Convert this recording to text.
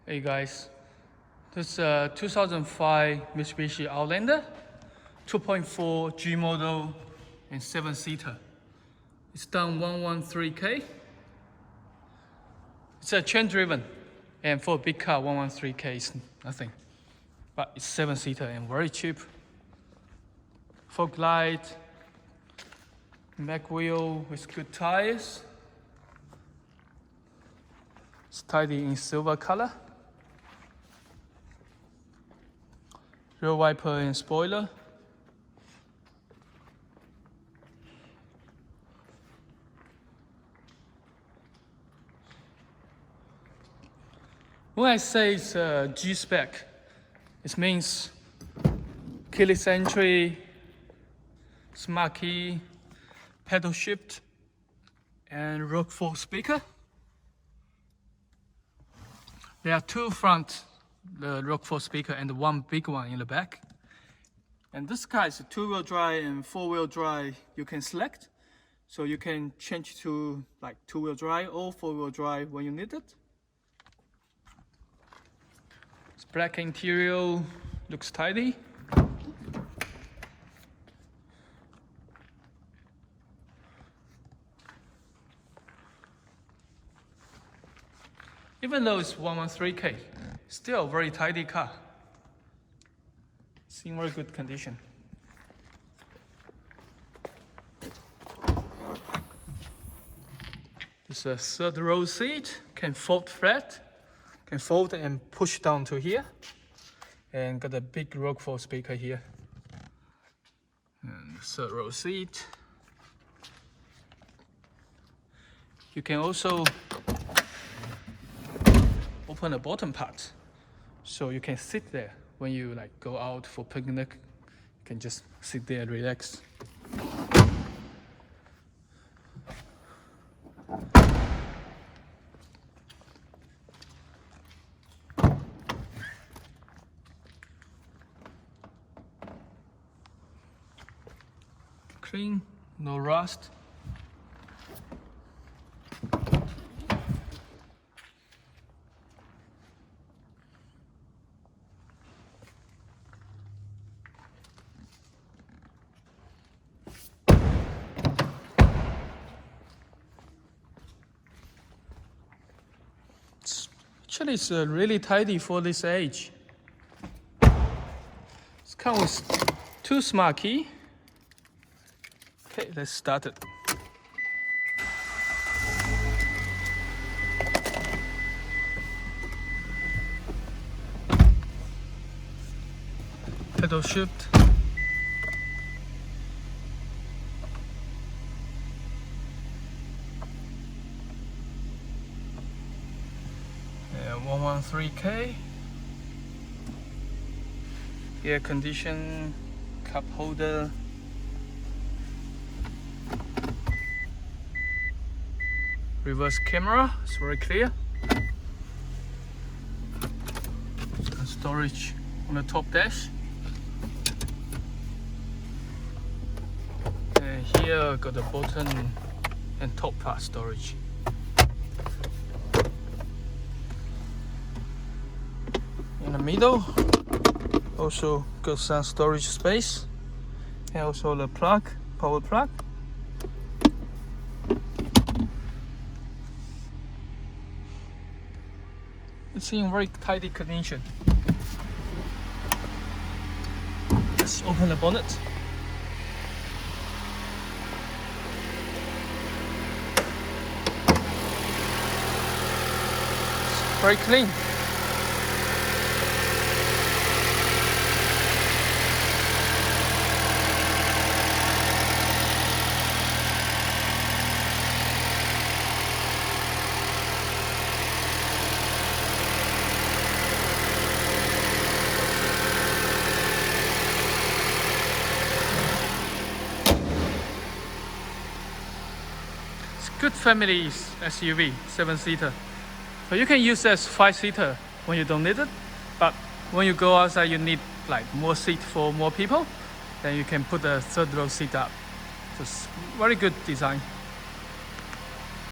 Hey guys, this is a 2005 Mitsubishi Outlander, 2.4 G model and 7-seater. It's done 113K. It's a chain driven, and for a big car, 113K is nothing. But it's 7-seater and very cheap. Fog light, MIG wheel with good tires. It's tidy in silver color. Rear wiper and spoiler. When I say it's a G spec, it means keyless entry, smart key, pedal shift, and Rockford speaker. There are two front the Rockford speaker and one big one in the back. And this car is a two-wheel drive and four-wheel drive you can select. So you can change to like two-wheel drive or four-wheel drive when you need it. It's black interior, looks tidy. Even though it's 113K, still a very tidy car. It's in very good condition. It's a third row seat, can fold flat, can fold and push down to here. And got a big Rockford speaker here. And third row seat. You can also open the bottom part, so you can sit there when you like go out for picnic. You can just sit there and relax. Clean, no rust. Actually, it's really tidy for this age. It's come with two smart key. Okay, let's start it. Pedal shift. And 113K. Air condition, cup holder. Reverse camera, it's very clear. And storage on the top dash. And here got the bottom and top part storage. In the middle, also got some storage space. And also the plug, power plug. It's in very tidy condition. Let's open the bonnet. It's very clean. Good family SUV, 7-seater. So you can use as 5-seater when you don't need it, but when you go outside you need like more seat for more people, then you can put the third row seat up. So it's very good design.